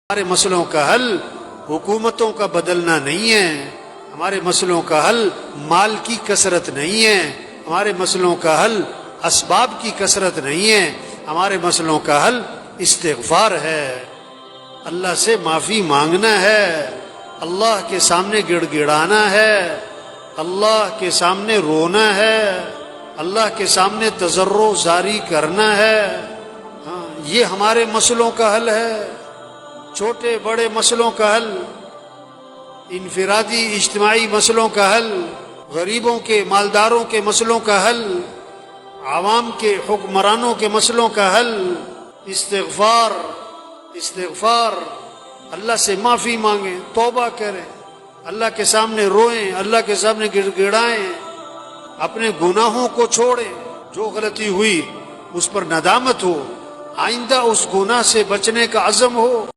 हमारे मसलों का हल हुकूमतों का बदलना नहीं है। हमारे मसलों का हल माल की कसरत नहीं है। हमारे मसलों का हल असबाब की कसरत नहीं है। हमारे मसलों का हल इस्तिग़फ़ार है, अल्लाह से माफ़ी मांगना है, अल्लाह के सामने गिड़गिड़ाना है, अल्लाह के सामने रोना है, अल्लाह के सामने तज़र्रो जारी करना है। हाँ, ये हमारे मसलों का हल है। छोटे बड़े मसलों का हल, इनफिरादी इज्तिमाई मसलों का हल, गरीबों के मालदारों के मसलों का हल, आवाम के हुक्मरानों के मसलों का हल इस्तिग़फ़ार। इस्तिग़फ़ार, अल्लाह से माफ़ी मांगें, तौबा करें, अल्लाह के सामने रोएं, अल्लाह के सामने गिड़गिड़ाएं, अपने गुनाहों को छोड़ें। जो गलती हुई उस पर नदामत हो, आइंदा उस गुनाह से बचने का अज़म हो।